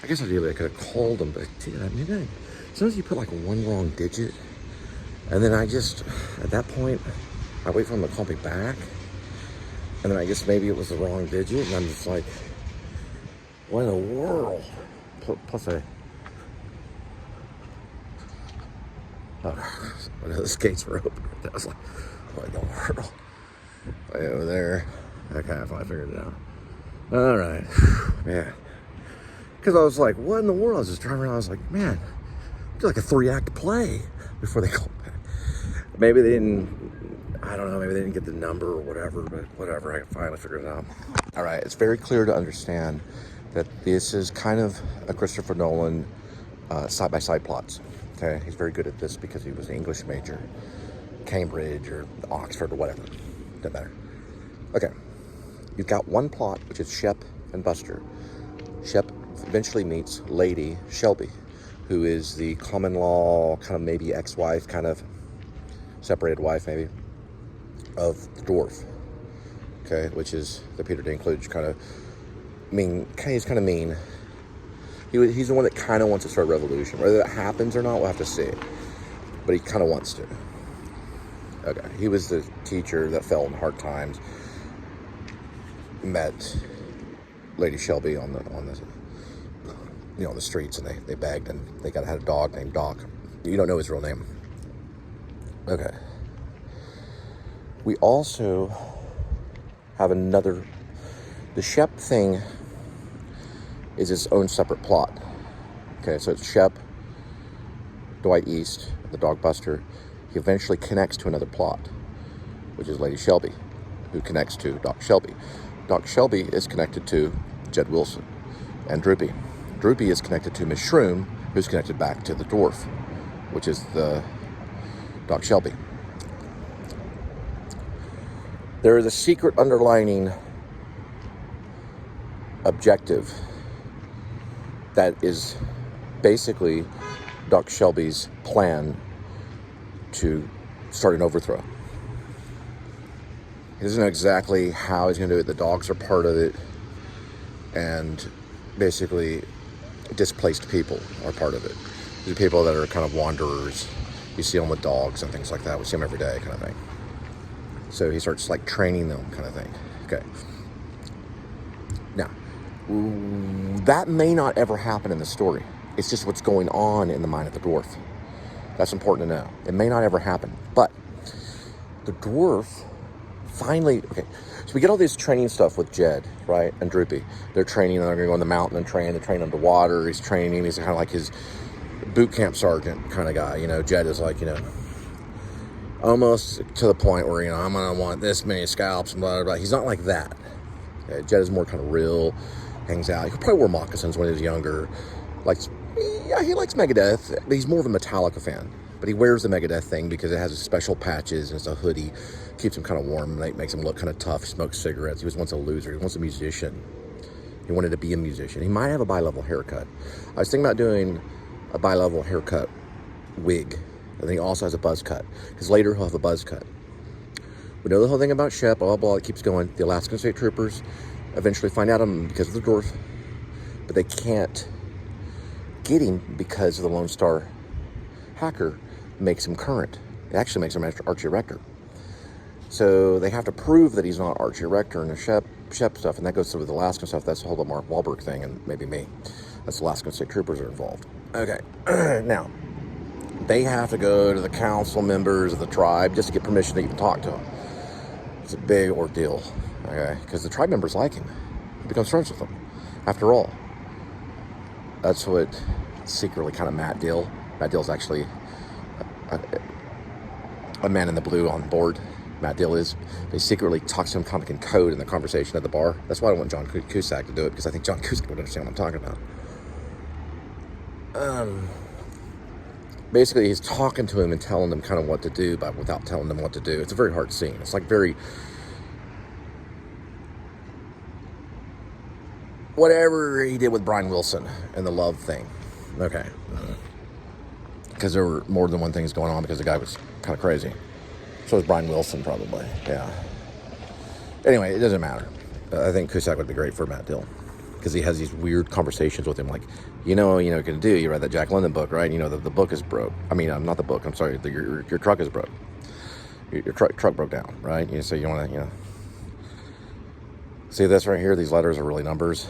I guess ideally I could have called him, but dude, I mean, sometimes you put like one wrong digit, and then I just, at that point, I wait for him to call me back, and then I guess maybe it was the wrong digit, and I'm just like, what in the world? Plus I, the skates were open. I was like, what in the world? Way over there. Okay, I finally figured it out. All right, man. Because I was like, what in the world? I was just driving around. I was like, man, do like a 3-act play before they called back. Maybe they didn't, I don't know, maybe they didn't get the number or whatever, but whatever, I finally figured it out. All right, it's very clear to understand that this is kind of a Christopher Nolan side-by-side plots. Okay, he's very good at this because he was an English major, Cambridge or Oxford or whatever, doesn't matter. Okay, you've got one plot, which is Shep and Buster. Shep eventually meets Lady Shelby, who is the common law, kind of maybe ex-wife, kind of separated wife maybe, of the Dwarf, okay, which is the Peter Dinklage kind of mean, he's kind of mean. He's the one that kind of wants to start a revolution. Whether that happens or not, we'll have to see. But he kind of wants to. Okay, he was the teacher that fell in hard times, met Lady Shelby on the the streets, and they begged, and they had a dog named Doc. You don't know his real name. Okay. We also have another. The Shep thing is its own separate plot. Okay, so it's Shep, Dwight East, the dog Buster. He eventually connects to another plot, which is Lady Shelby, who connects to Doc Shelby. Doc Shelby is connected to Jed Wilson and Droopy. Droopy is connected to Miss Shroom, who's connected back to the Dwarf, which is the Doc Shelby. There is a secret underlining objective that is basically Doc Shelby's plan to start an overthrow. He doesn't know exactly how he's going to do it. The dogs are part of it, and basically displaced people are part of it. These are people that are kind of wanderers. You see them with dogs and things like that. We see them every day, kind of thing. So he starts like training them, kind of thing. Okay. Now, that may not ever happen in the story. It's just what's going on in the mind of the Dwarf. That's important to know. It may not ever happen, but the Dwarf finally, okay, so we get all this training stuff with Jed, right, and Droopy. They're training, and they're going to go on the mountain and train. They train underwater. He's training. He's kind of like his boot camp sergeant kind of guy. Jed is like, almost to the point where, I'm going to want this many scalps and blah, blah, blah. He's not like that. Jed is more kind of real, hangs out. He probably wore moccasins when he was younger. He likes Megadeth, but he's more of a Metallica fan. But he wears the Megadeth thing because it has special patches and it's a hoodie. Keeps him kind of warm, and makes him look kind of tough. He smokes cigarettes. He was once a loser. He was once a musician. He wanted to be a musician. He might have a bi-level haircut. I was thinking about doing a bi-level haircut wig. And then he also has a buzz cut, because later he'll have a buzz cut. We know the whole thing about Shep, blah, blah, blah. It keeps going. The Alaskan State Troopers eventually find out him because of the Dwarf, but they can't get him because of the Lone Star hacker makes him current. It actually makes him Archie Rector. So they have to prove that he's not Archie Rector and the Shep stuff, and that goes through the Alaskan stuff. That's the whole Mark Wahlberg thing, and maybe me. That's the Alaskan State Troopers are involved. Okay, now, they have to go to the council members of the tribe just to get permission to even talk to him. It's a big ordeal, okay? Because the tribe members like him. He becomes friends with them. After all, that's what secretly kind of Matt Dill. Matt Dill's actually a man in the blue on board. Matt Dill is. They secretly talks to him kind of in code in the conversation at the bar. That's why I don't want John Cusack to do it, because I think John Cusack would understand what I'm talking about. Basically, he's talking to him and telling them kind of what to do, but without telling them what to do. It's a very hard scene. It's like very... whatever he did with Brian Wilson and the love thing. Okay. Because there were more than one thing going on, because the guy was kind of crazy. So was Brian Wilson, probably. Yeah. Anyway, it doesn't matter. I think Cusack would be great for Matt Dill. because he has these weird conversations with him, like, you know what you're gonna do. You read that Jack London book, right? You know the book is broke. I mean, not the book. I'm sorry. Your truck is broke. Your truck broke down, right? So you want to, see this right here. These letters are really numbers.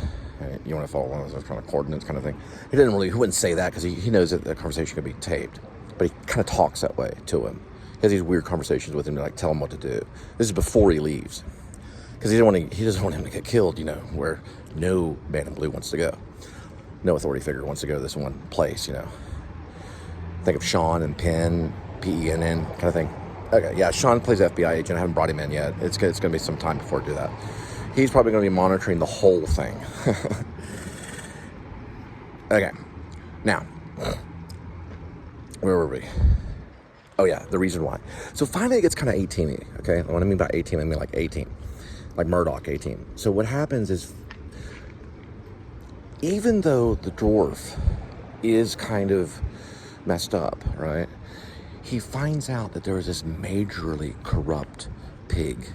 You want to follow one of those kind of coordinates, kind of thing. He wouldn't say that because he knows that the conversation could be taped, but he kind of talks that way to him. He has these weird conversations with him to like tell him what to do. This is before he leaves, because he doesn't want him to get killed. Where no man in blue wants to go, no authority figure wants to go to this one place. Think of Sean and Penn, P.E.N.N. kind of thing. Okay, yeah, Sean plays FBI agent. I haven't brought him in yet. It's going to be some time before I do that. He's probably going to be monitoring the whole thing. Okay, now, where were we? Oh yeah, the reason why. So finally it gets kind of 18-y, okay? What I mean by 18, I mean like 18. Like Murdoch 18. So what happens is, even though the dwarf is kind of messed up, right? He finds out that there is this majorly corrupt pig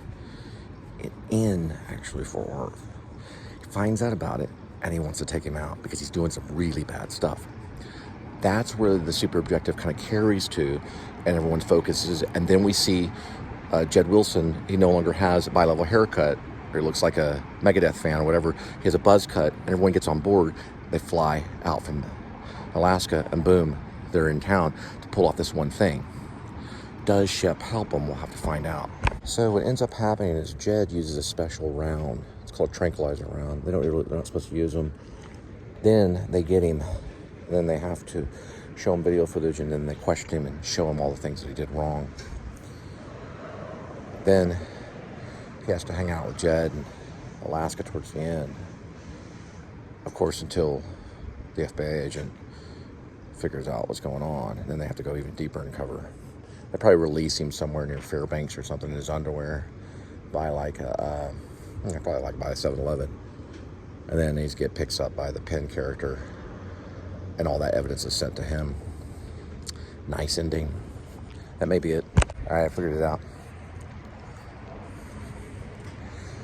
in actually Fort Worth. He finds out about it and he wants to take him out because he's doing some really bad stuff. That's where the super objective kind of carries to, and everyone focuses. And then we see Jed Wilson. He no longer has a bi-level haircut, or he looks like a Megadeth fan or whatever. He has a buzz cut, and everyone gets on board. They fly out from Alaska, and boom, they're in town to pull off this one thing. Does Shep help them? We'll have to find out. So what ends up happening is Jed uses a special round. It's called a tranquilizer round. They're not supposed to use them. Then they get him. Then they have to show him video footage, and then they question him and show him all the things that he did wrong. Then he has to hang out with Jed in Alaska towards the end. Of course, until the FBI agent figures out what's going on, and then they have to go even deeper and cover. They probably release him somewhere near Fairbanks or something in his underwear by probably by a 7-Eleven. And then he picks up by the Penn character, and all that evidence is sent to him. Nice ending. That may be it. All right, I figured it out.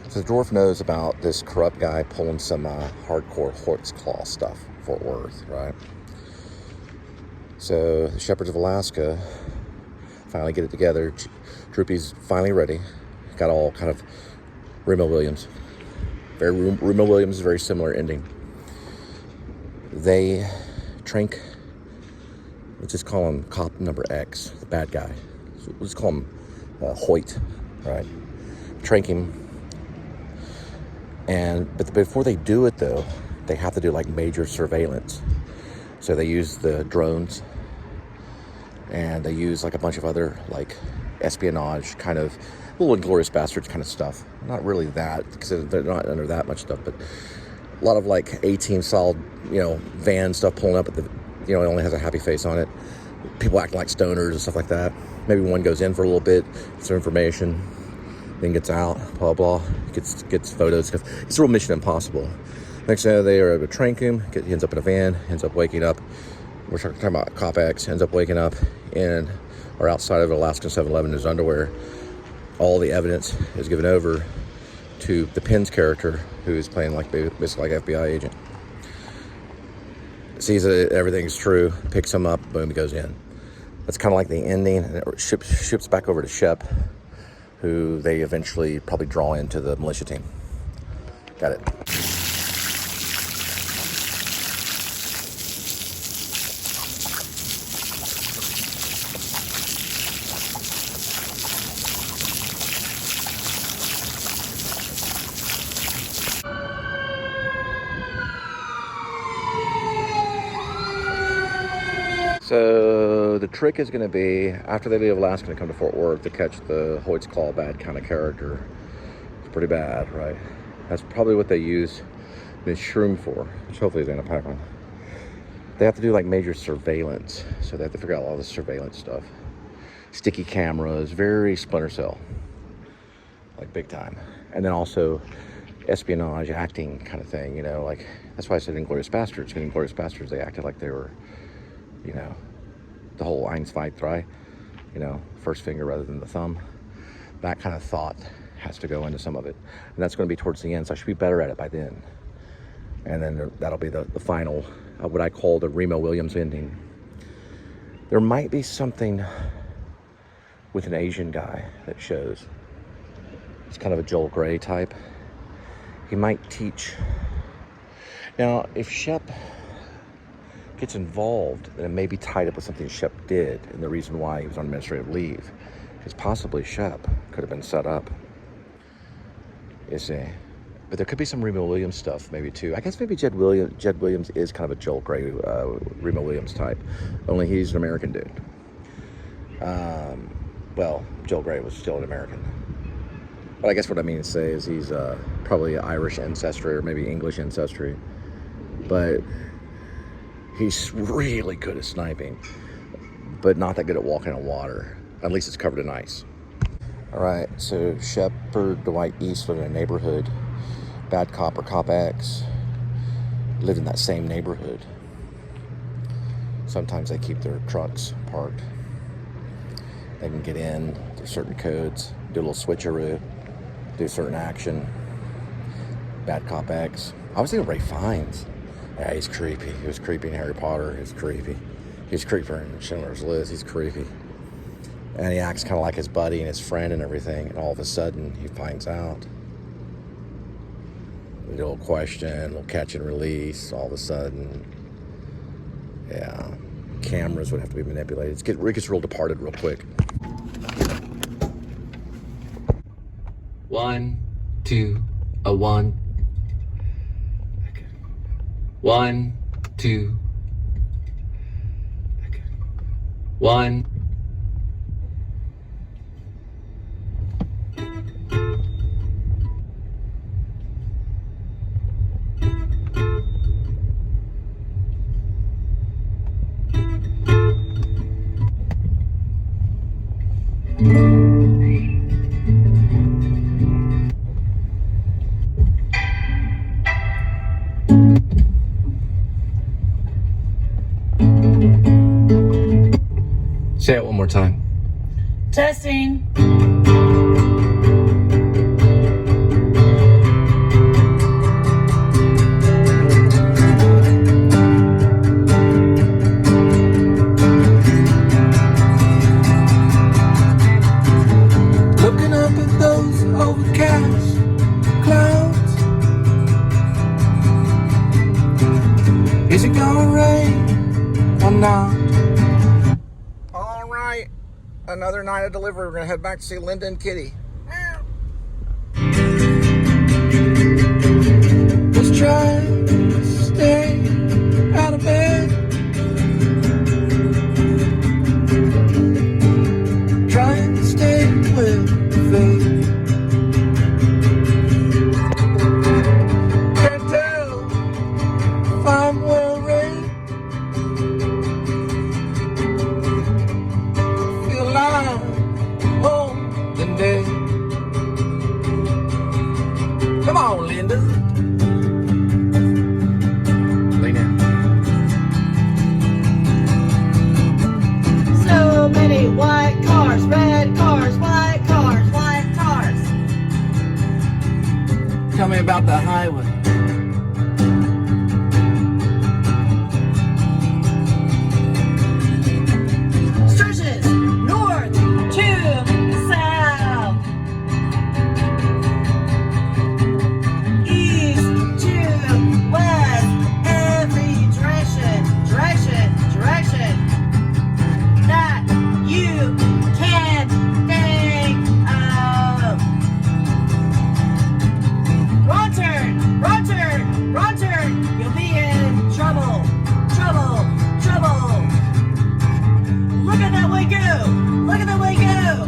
So the dwarf knows about this corrupt guy pulling some hardcore horse claw stuff, Fort Worth, right? So the Shepherds of Alaska finally get it together. Droopy's finally ready. Got all kind of Remo Williams. Remo Williams, very similar ending. They trank, let's just call him cop number X, the bad guy. So let's call him Hoyt, right? Trank him. But before they do it though, they have to do like major surveillance. So they use the drones, and they use like a bunch of other like espionage kind of little Inglourious Bastards kind of stuff. Not really that, because they're not under that much stuff, but a lot of like A-Team solid, van stuff pulling up at the, it only has a happy face on it. People acting like stoners and stuff like that. Maybe one goes in for a little bit, gets their information, then gets out, blah, blah, gets photos. It's a real Mission Impossible. Next thing they are able to trank him, he ends up in a van, ends up waking up. We're talking about Cop X, ends up waking up in or outside of Alaskan 7-Eleven in his underwear. All the evidence is given over to the Penn's character, who is playing basically like FBI agent. Sees that everything's true, picks him up, boom, he goes in. That's kind of like the ending, and it ships back over to Shep, who they eventually probably draw into the militia team. Got it. So the trick is going to be, after they leave Alaska and come to Fort Worth, to catch the Hoyt's Claw bad kind of character. It's pretty bad, right? That's probably what they use this shroom for, which hopefully is going to pack on. They have to do like major surveillance, so they have to figure out all the surveillance stuff. Sticky cameras, very Splinter Cell, like big time. And then also espionage, acting kind of thing, like, that's why I said Inglourious Bastards. In Inglourious Bastards, they acted like they were, the whole Eins, zwei, drei, first finger rather than the thumb. That kind of thought has to go into some of it. And that's going to be towards the end, so I should be better at it by then. And then that'll be the final, what I call the Remo Williams ending. There might be something with an Asian guy that shows. It's kind of a Joel Grey type. He might teach. Now, if Shep gets involved, then it may be tied up with something Shep did and the reason why he was on administrative leave. Because possibly Shep could have been set up. You see. But there could be some Remo Williams stuff, maybe too. I guess maybe Jed Williams is kind of a Joel Grey, Remo Williams type. Only he's an American dude. Well, Joel Grey was still an American. But I guess what I mean to say is he's probably Irish ancestry or maybe English ancestry. But he's really good at sniping, but not that good at walking on water. At least it's covered in ice. All right, so Shepard Dwight East lived in a neighborhood. Bad Cop or Cop X lived in that same neighborhood. Sometimes they keep their trucks parked. They can get in, there's certain codes, do a little switcheroo, do a certain action. Bad Cop X. I was thinking Ray Fiennes. Yeah, he's creepy. He was creepy in Harry Potter. He's creepy. He's creepier in Schindler's List. He's creepy. And he acts kind of like his buddy and his friend and everything. And all of a sudden, he finds out. A little question, a little catch and release. All of a sudden, yeah. Cameras would have to be manipulated. It gets real departed real quick. 1, 2, a 1. 1, 2. 1. Say it one more time. Testing. Looking up at those overcast clouds. Is it gonna rain or not? Another night of delivery. We're gonna head back to see Linda and Kitty. Let's try to stay out of bed. Trying to stay with faith. Can't tell if I'm well read. Feel alive more than dead. Come on, Linda. Lean in. So many white cars, red cars, white cars, white cars. Tell me about the highway. Stretches north to south, east to west, every direction, direction, direction that you can think of. Wrong turn, wrong turn, wrong turn. You'll be in trouble, trouble, trouble. Look at that way go! Look at that way go!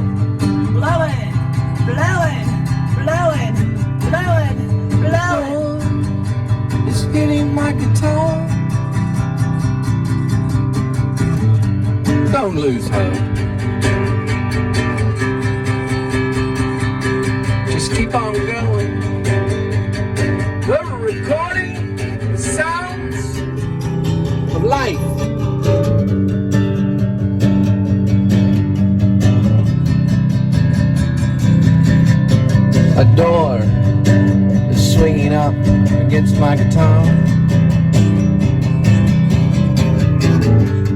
Blowing, blowing, blowing, blowing, blowing. It's hitting my guitar. Don't lose hope. Just keep on going. We're recording the sounds of life. A door is swinging up against my guitar.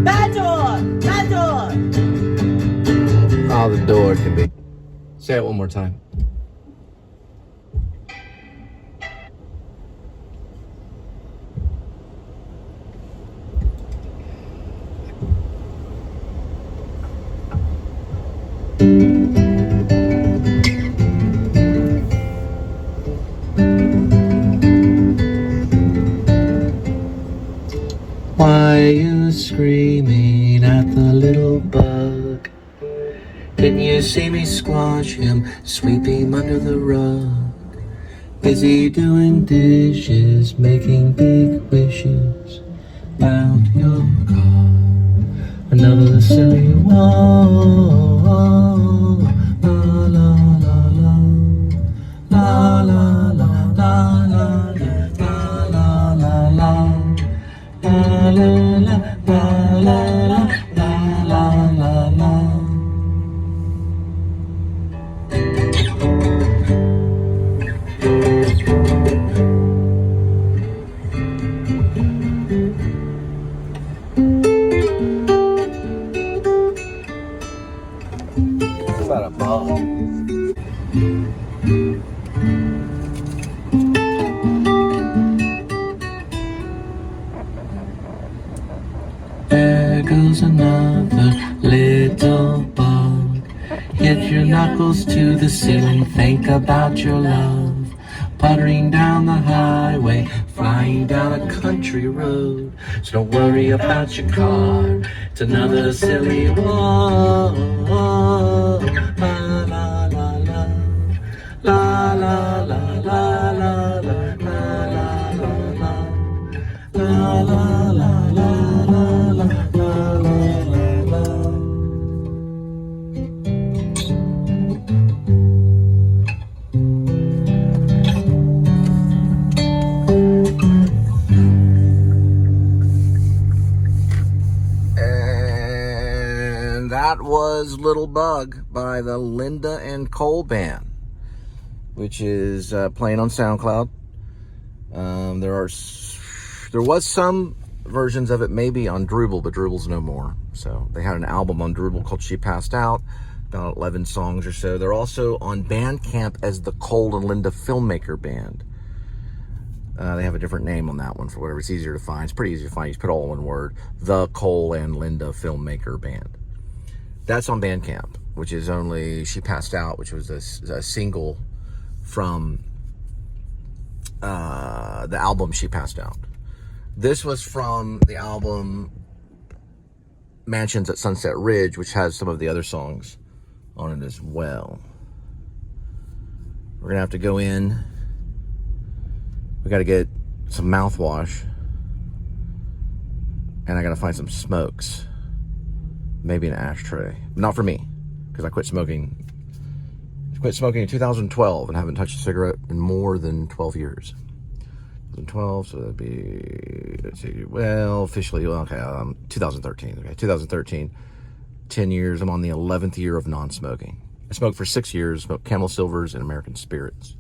Bad door! Bad door! Oh, the door can be. Say it one more time. Why are you screaming at the little bug? Couldn't you see me squash him, sweep him under the rug? Busy doing dishes, making big wishes about your car. Another silly wall. La la la la. La la la la la. La la la la. La la la la la la la la la. Is that a bug? There goes another little bug. Hit your knuckles to the ceiling, think about your love. Puttering down the highway, flying down a country road. So don't worry about your car, it's another silly walk. La la la la. La la la la la la la la la. La la la la la la la la. And that was Little Bug by the Linda and Cole Band, which is playing on SoundCloud. There was some versions of it maybe on Drupal, but Drupal's no more. So they had an album on Drupal called She Passed Out, about 11 songs or so. They're also on Bandcamp as the Cole and Linda Filmmaker Band. They have a different name on that one for whatever. It's easier to find. It's pretty easy to find. You just put all in one word. The Cole and Linda Filmmaker Band. That's on Bandcamp, which is only She Passed Out, which was a single from the album She Passed Out. This was from the album Mansions at Sunset Ridge, which has some of the other songs on it as well. We're gonna have to go in. We gotta get some mouthwash, and I gotta find some smokes, maybe an ashtray. Not for me, because I quit smoking. Quit smoking in 2012 and haven't touched a cigarette in more than 12 years. 2012, so that'd be, let's see, well, officially, okay, 2013. Okay, 2013, 10 years. I'm on the 11th year of non-smoking. I smoked for 6 years, smoked Camel Silvers and American Spirits.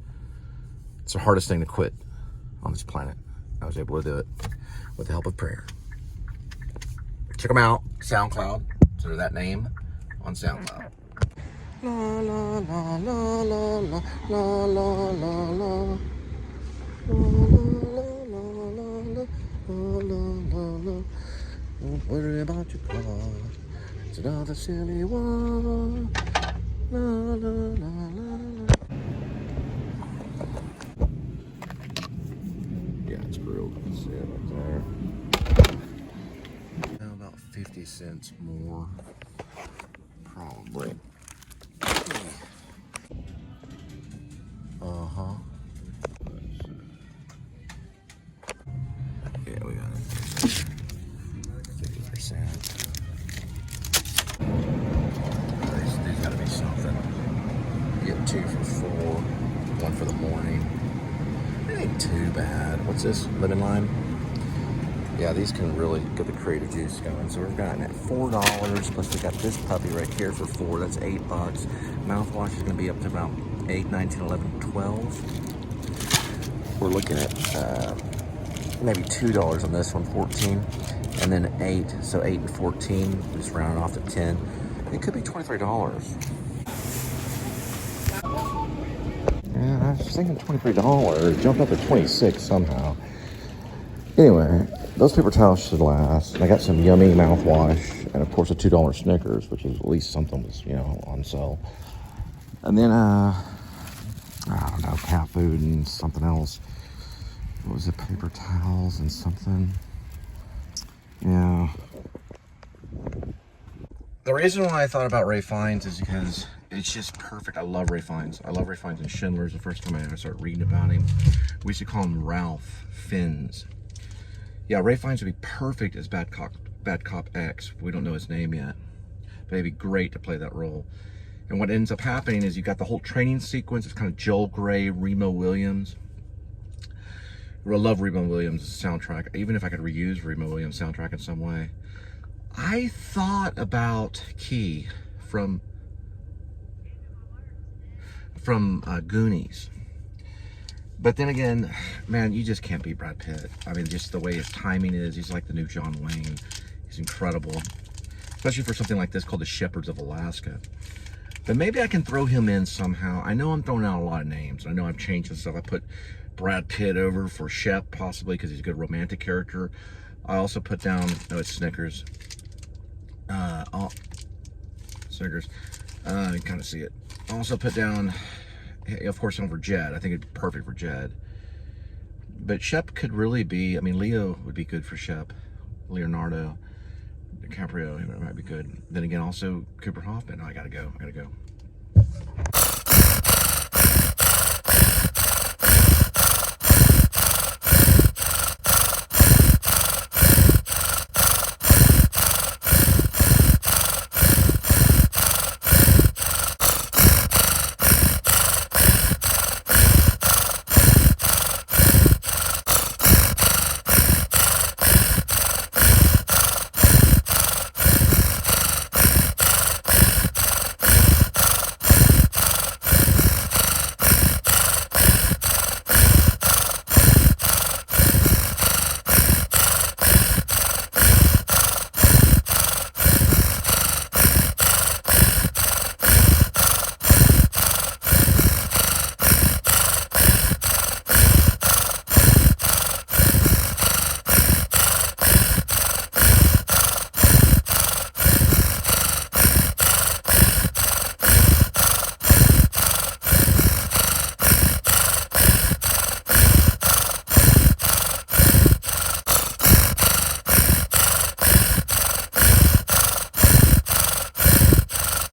It's the hardest thing to quit on this planet. I was able to do it with the help of prayer. Check them out, SoundCloud. Consider that name on SoundCloud. La la la la la la la la la la. Don't worry about your car, it's another silly one. La la la la la. Yeah, it's grilled. See it right there. Now about 50 cents more, probably. Uh-huh. Yeah, we got it. 50%. These gotta be something. You get 2 for $4, 1 for the morning. It ain't too bad. What's this? Lemon lime? Yeah, these can really get the creative juice going. So we've gotten at $4, plus we got this puppy right here for $4. That's $8. Mouthwash is gonna be up to about 8, 19, 11, 12. we're looking at maybe $2 on this one, 14, and then 8, so 8 and 14, just rounding off to 10. It could be $23. Yeah, I was thinking $23. Jumped up to 26 somehow. Anyway, those paper towels should last. And I got some yummy mouthwash, and of course a $2 Snickers, which is at least something was, you know, on sale. And then I don't know, cat food and something else. What was it? Paper towels and something. Yeah. The reason why I thought about Ray Fiennes is because it's just perfect. I love Ray Fiennes. I love Ray Fiennes and Schindler's. The first time I started reading about him, we used to call him Ralph Fiennes. Yeah, Ray Fiennes would be perfect as Bad Cop X. We don't know his name yet, but it'd be great to play that role. And what ends up happening is you got the whole training sequence. It's kind of Joel Grey, Remo Williams. I love Remo Williams' soundtrack. Even if I could reuse Remo Williams' soundtrack in some way. I thought about Key from Goonies. But then again, man, you just can't beat Brad Pitt. I mean, just the way his timing is. He's like the new John Wayne. He's incredible. Especially for something like this called The Shepherds of Alaska. But maybe I can throw him in somehow. I know I'm throwing out a lot of names. I know I've changed some stuff. I put Brad Pitt over for Shep, possibly, because he's a good romantic character. I also put down, oh, it's Snickers. Snickers. You can kind of see it. I also put down, of course, over Jed. I think it'd be perfect for Jed. But Shep could really be, I mean, Leo would be good for Shep. Leonardo DiCaprio, it might be good. Then again, also Cooper Hoffman. Oh, I gotta go.